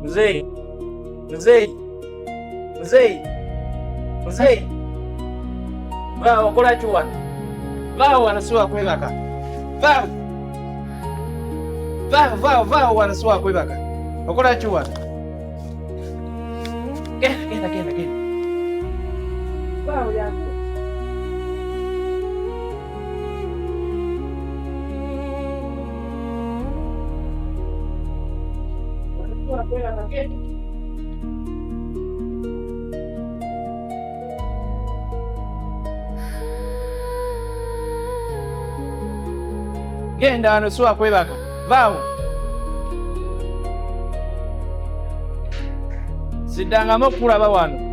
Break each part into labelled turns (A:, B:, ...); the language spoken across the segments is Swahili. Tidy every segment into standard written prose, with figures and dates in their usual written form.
A: Mzee, mzee, mzee, mzee, vao kola chua vao wanasuwa kwebaka vao wanasuwa kwebaka okola chua kenda vao yako wanasuwa kwebaka kenda. Genda wano suwa kwebaka vao siddangamo kulaba wano.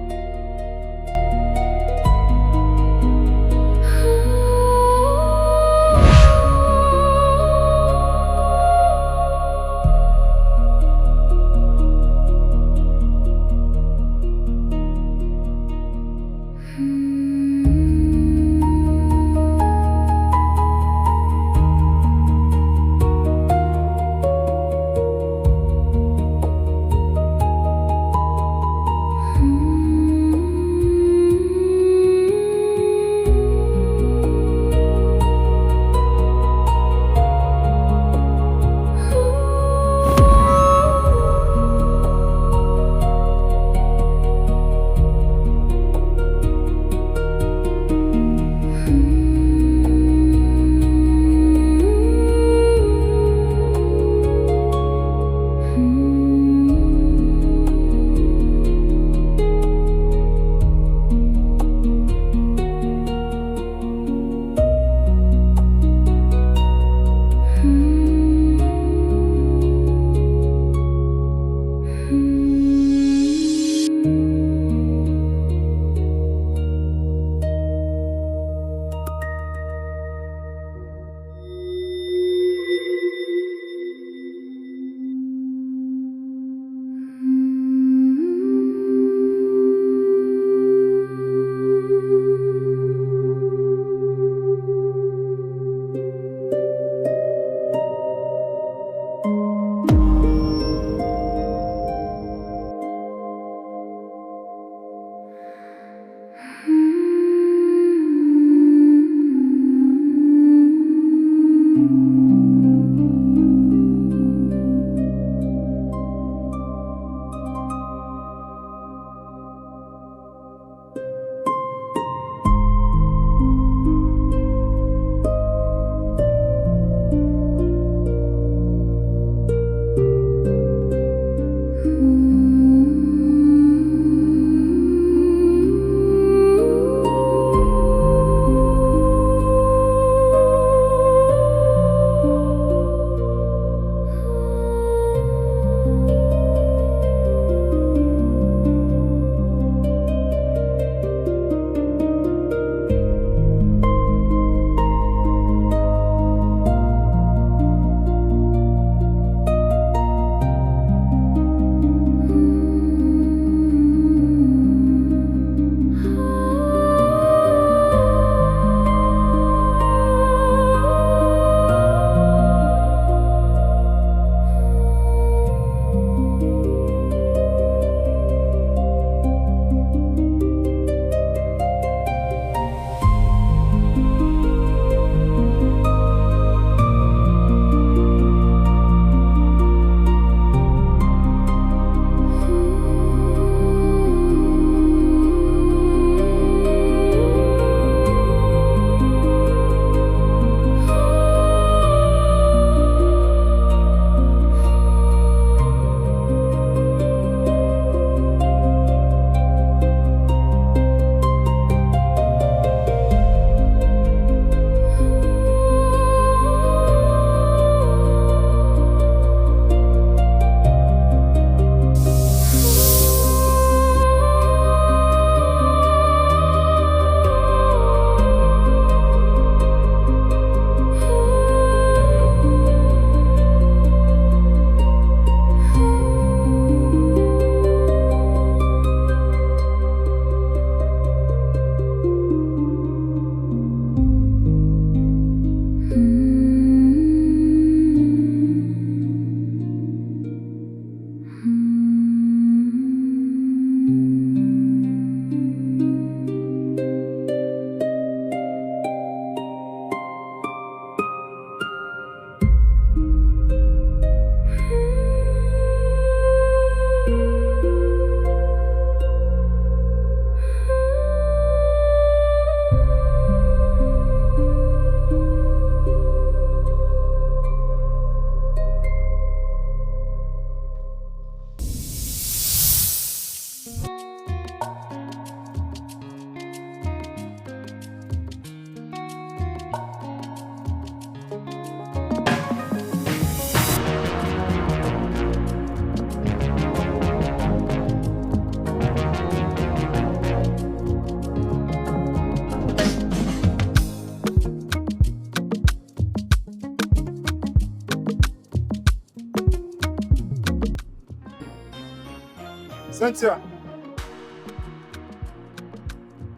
B: Cynthia.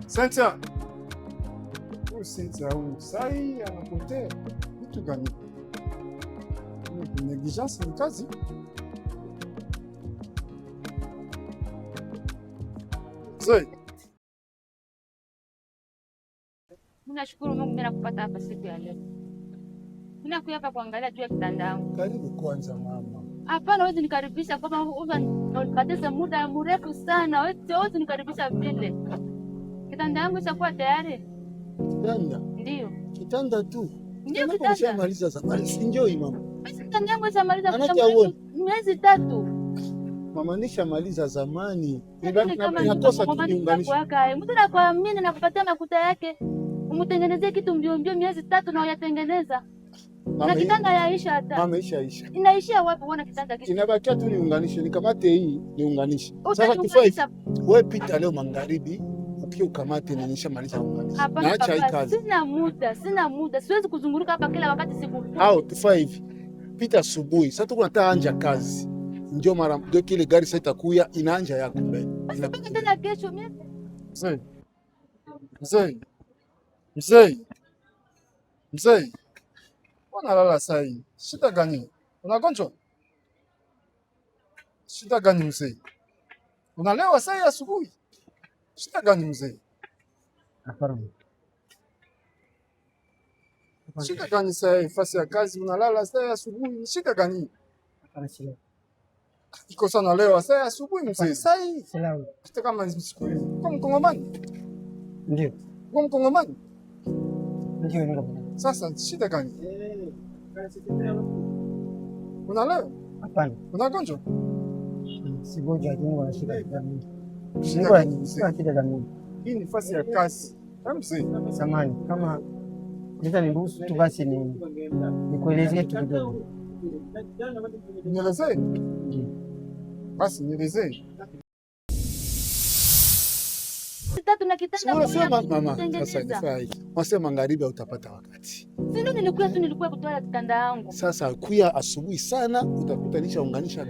B: Cynthia. Cynthia huyu sai anapotea. Kitu gani? Negligence ni kazi. Mzee.
C: Nashukuru Mungu mimi nakupata hapa siku ya leo. Mimi nakuja hapa kuangalia juu ya kitanda yangu.
B: Karibu kwanza mama.
C: Hapana, wewe nikaribisha kama unapoteza muda mrefu sana. Wewe nikaribisha vile. Kitanda yangu chakuwa tayari.
B: Kitanda?
C: Ndio.
B: Kitanda tu.
C: Ndio kitanda.
B: Nishamaliza zamani, si enjoy mama.
C: Kitanda yangu nishamaliza
B: kwa
C: miezi 3.
B: Mama nishamaliza zamani.
C: Inatosa tu niunganishe. Mtu anakuamini na kupatia makuta yake. Umtengenezee kitu mbio miezi 3 na uyatengeneza. Na kitanda yaisha hata.
B: Mama isha.
C: Inaishia wapi uone kitanda kitu?
B: Inabakia tu niunganishe, nikamate hii niunganishe. Sasa tufai. Wewe pita leo magharibi, upige ukamate na nishamaliza kuunganisha.
C: Naacha hii kazi. Sina muda. Siwezi kuzunguruka hapa kila wakati siku.
B: Au tufai hivi. Pita asubuhi. Sasa tuko nataka anja kazi. Njoo mara ndio kile gari sasa itakuya inaanja yako mbele.
C: Basi paka tena kesho mimi.
B: Mzee. Unalala saa hii. Shida gani? Unagonjwa? Shida gani mzee? Unalewa saa hii asubuhi? Shida gani mzee?
D: Hapana.
B: Shida gani saa hii fasi ya kazi unalala saa hii asubuhi? Shida gani?
D: Hapana shida.
B: Iko sana leo saa hii asubuhi mzee. Saa hii.
D: Salamu.
B: Shida kama siku hizi. Kwa Mkongomani?
D: Ndio.
B: Kwa Mkongomani?
D: Ndio ndio.
B: Sasa shida gani? Unalewa?
D: Hapana.
B: Unagonjwa?
D: Sigonjwa lakini wana shida gani?
B: Shida
D: gani?
B: Hii ni fasi ya kazi. Mzee.
D: Samahani, kama nita niruhusu tu basi nikuelezee tu kidogo.
B: Nielezee? Basi nielezee. Mama, sasa nifai. Wasema magharibi utapata wakati.
C: Sio nilikuwa kutoa kitanda yangu.
B: Sasa kuya asubuhi sana utakuta nishaunganisha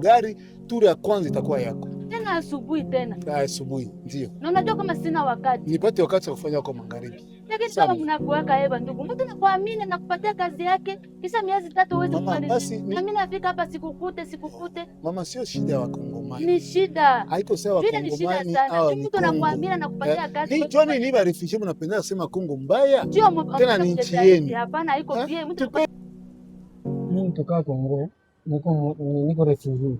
B: gari turi ya kwanza itakuwa yako.
C: Tena asubuhi tena.
B: Asubuhi ndio.
C: Na unajua kama sina wakati.
B: Nipate wakati wa kufanya kwa magharibi.
C: Lakini kama mnakuweka heba ndugu, mtu anakuamini na kupatia kazi yake, kisha miezi 3 uweze kumaliza. Na mimi nafika hapa sikukute.
B: Mama, sio shida ya Wakongomani.
C: Ni shida.
B: Haiko sawa Wakongomani au
C: mtu anakuamini na kupatia kazi.
B: Ni John ni barifishe mnapenda kusema Kongo mbaya. Tena ni nchi yenu.
C: Hapana, haiko pia mtu.
D: Mimi kutoka Kongo, niko refugee.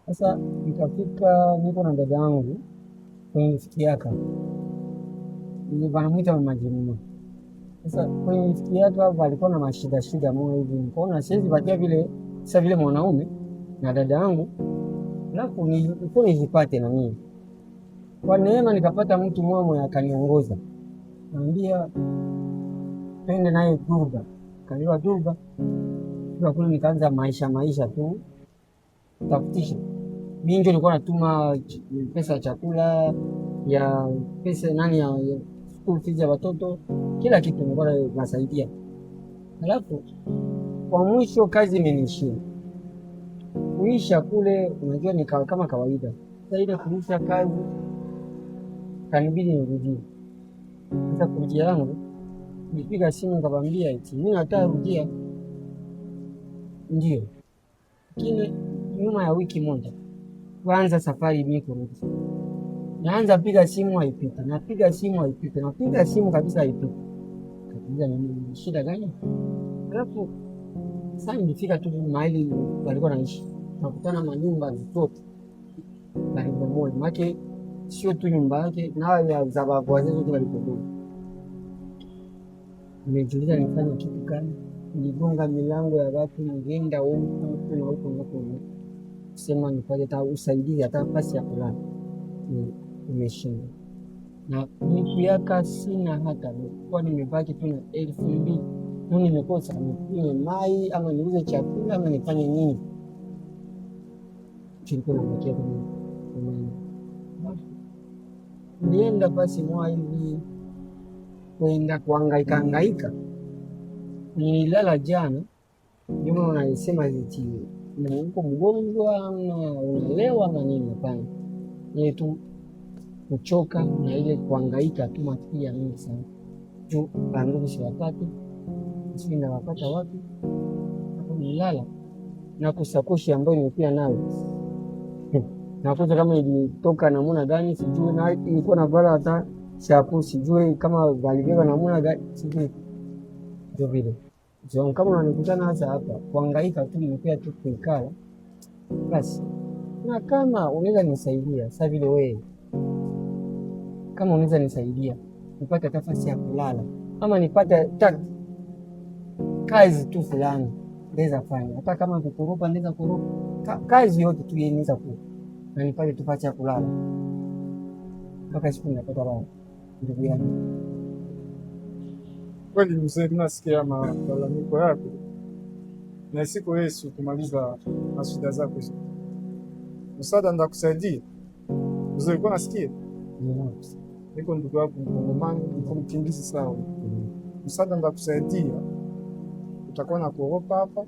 D: Sasa nikafika niko na dada yangu kwenye fikiaka. Wanamwita Mama Juma. Sasa kwenye fikiaka hapo alikuwa na shida moja hivi. Nikaona siwezi bakia vile sasa vile mwanaume na dada yangu. Alafu nizipate na mimi. Kwa neema nikapata mtu mmoja akaniongoza. Anambia twende naye Durba. Kaliwa Durba. Kwa kule nikaanza maisha tu. Tafutisha. Mimi ndio nilikuwa natuma pesa ya chakula, ya pesa ya school fees ya watoto, kila kitu nilikuwa nasaidia. Alafu kwa mwisho kazi imenishia. Kuisha kule unajua ni kama kawaida. Sasa ile kurusha kazi kanibidi nirudie. Sasa kurudia yangu nipiga simu nikamwambia eti mimi nataka rudia. Ndio. Lakini nyuma ya wiki moja kwanza safari mimi kurudi. Naanza piga simu haipiti. Napiga simu kabisa haipiti. Kabisa ni shida gani? Alafu sasa nilifika tu mahali walikuwa naishi. Nakutana manyumba zote. Na ndio moja. Maana sio tu nyumba yake na ya zababu wazee wote walikuwa. Nimejiuliza nifanye kitu gani? Niligonga milango ya watu, nilienda huko na huko. Sema nipate ta usaidizi hata pasi ya kulala. Nimeshinda. Na nikiaka sina hata kwa nimebaki tu na 2,000. Ndio nimekosa nipime mai ama niuze chakula ama nifanye nini? Chilikuwa nabakia kwenye. Nienda basi mwa hivi kwenda kuhangaika. Nililala jana. Ndio unasema eti uko mgonjwa na unalewa na nini? Hapana, ile tu kuchoka na ile kuhangaika tu, mafikiria mingi sana juu bandugu siwapate, sijui nawapata wapi, hapo nilala na kusakoshi ambayo nimepia nayo nakuta kama ilitoka namuna gani sijui, na ilikuwa na vala hata shapu sijui kama valibeba namuna gani sijui, ndio vile. So, kama unanikutana hasa hapa kuhangaika tu, nimepia tu kuikala basi, na kama unaweza nisaidia sasa vile wewe, kama unaweza nisaidia nipate nafasi ya kulala ama nipate kazi tu fulani naweza fanya, hata kama kukoropa naweza koropa, kazi yote tu inaweza kuwa na nipate tupate ya kulala mpaka siku napata raha. Ndugu yangu,
E: kweli mzee, tunasikia malalamiko yako na siku Yesu kumaliza mashida zako. Msaada ndakusaidia mzee, uko nasikia? Niko ndugu yako Mkongomani, niko mkimbizi sawa. Msaada ndakusaidia, utakuwa na kuogopa hapa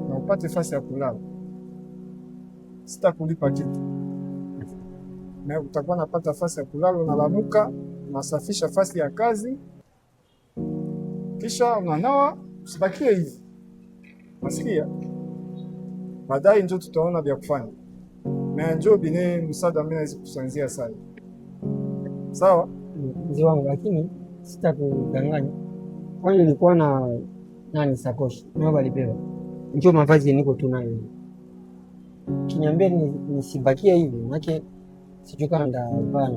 E: na upate fasi ya kulala. Sitakulipa kitu, na utakuwa napata fasi ya kulala, unalamuka, unasafisha fasi ya kazi, kisha unanawa, usibakie hivi. Nasikia? Baadaye ndio tutaona vya kufanya. Na njoo bine msaada mimi naweza kusanzia sana. Sawa?
D: Mzee wangu, lakini sitakudanganya. Kwani nilikuwa na nani sakoshi nao walibeba, ndio mavazi niko tu nayo. Kiniambia nisibakie hivi, maana sijui kama ndavaa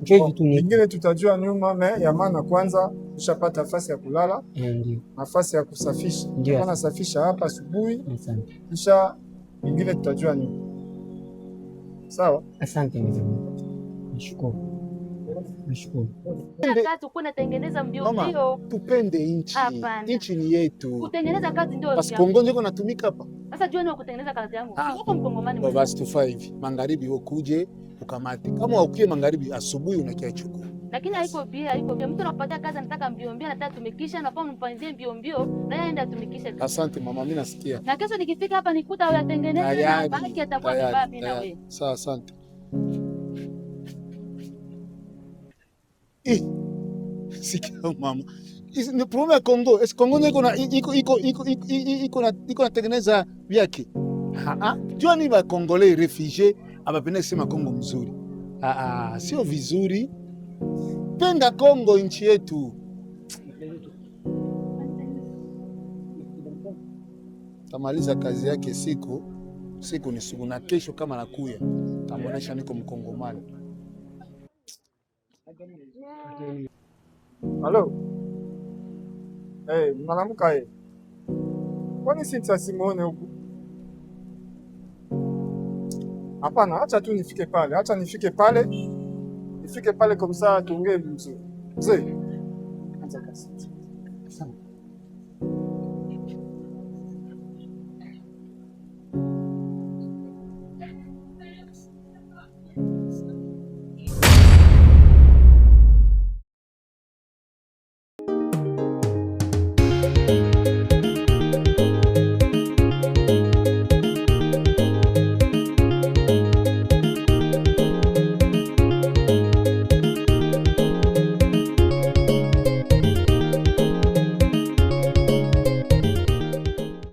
D: njoo vitu
E: vingine tutajua nyuma. Ya maana kwanza ushapata nafasi ya kulala,
D: ndio
E: nafasi ya kusafisha.
D: Ndio
E: nasafisha hapa asubuhi,
D: asante.
E: Kisha vingine tutajua nyuma. Sawa?
D: Asante mzee wangu, nashukuru. Nashukuru.
C: Kazi uko natengeneza mbio
B: Mama,
C: mbio.
B: tupende nchi. Nchi ni yetu.
C: Kutengeneza kazi ndio.
B: Basi Kongo ndio natumika hapa.
C: Sasa jioni wa kutengeneza kazi yangu. Uko Mkongomani mwenyewe.
B: Basi tufaa hivi. Magharibi ukuje ukamate. Kama ukie magharibi, asubuhi unakia chukua.
C: Lakini haiko pia, haiko pia. Mtu anakupatia kazi anataka mbio mbio, anataka tumikisha, na pamoja mpanzie mbio mbio, na yeye aenda tumikisha.
B: Asante mama, mimi nasikia.
C: Na kesho nikifika hapa nikuta uyatengeneza na baki atakuwa vibaya mimi na wewe.
B: Sawa, asante. Sikia mama. Ni problema ya Kongo. Kongo iko natengeneza vyake. Jua ni ba Kongole refugee abapenda sema Kongo mzuri. Sio vizuri. Penda Kongo nchi yetu. Tamaliza kazi yake siku ni siku, na kesho kama nakuya tamuonesha niko Mkongomani.
E: Halo. Mnalamuka kwani si Simone huku? Hapana, acha tu nifike pale. Nifike pale kwa msaa tuongee vizuri. Mzee. Anza kazi. Asante.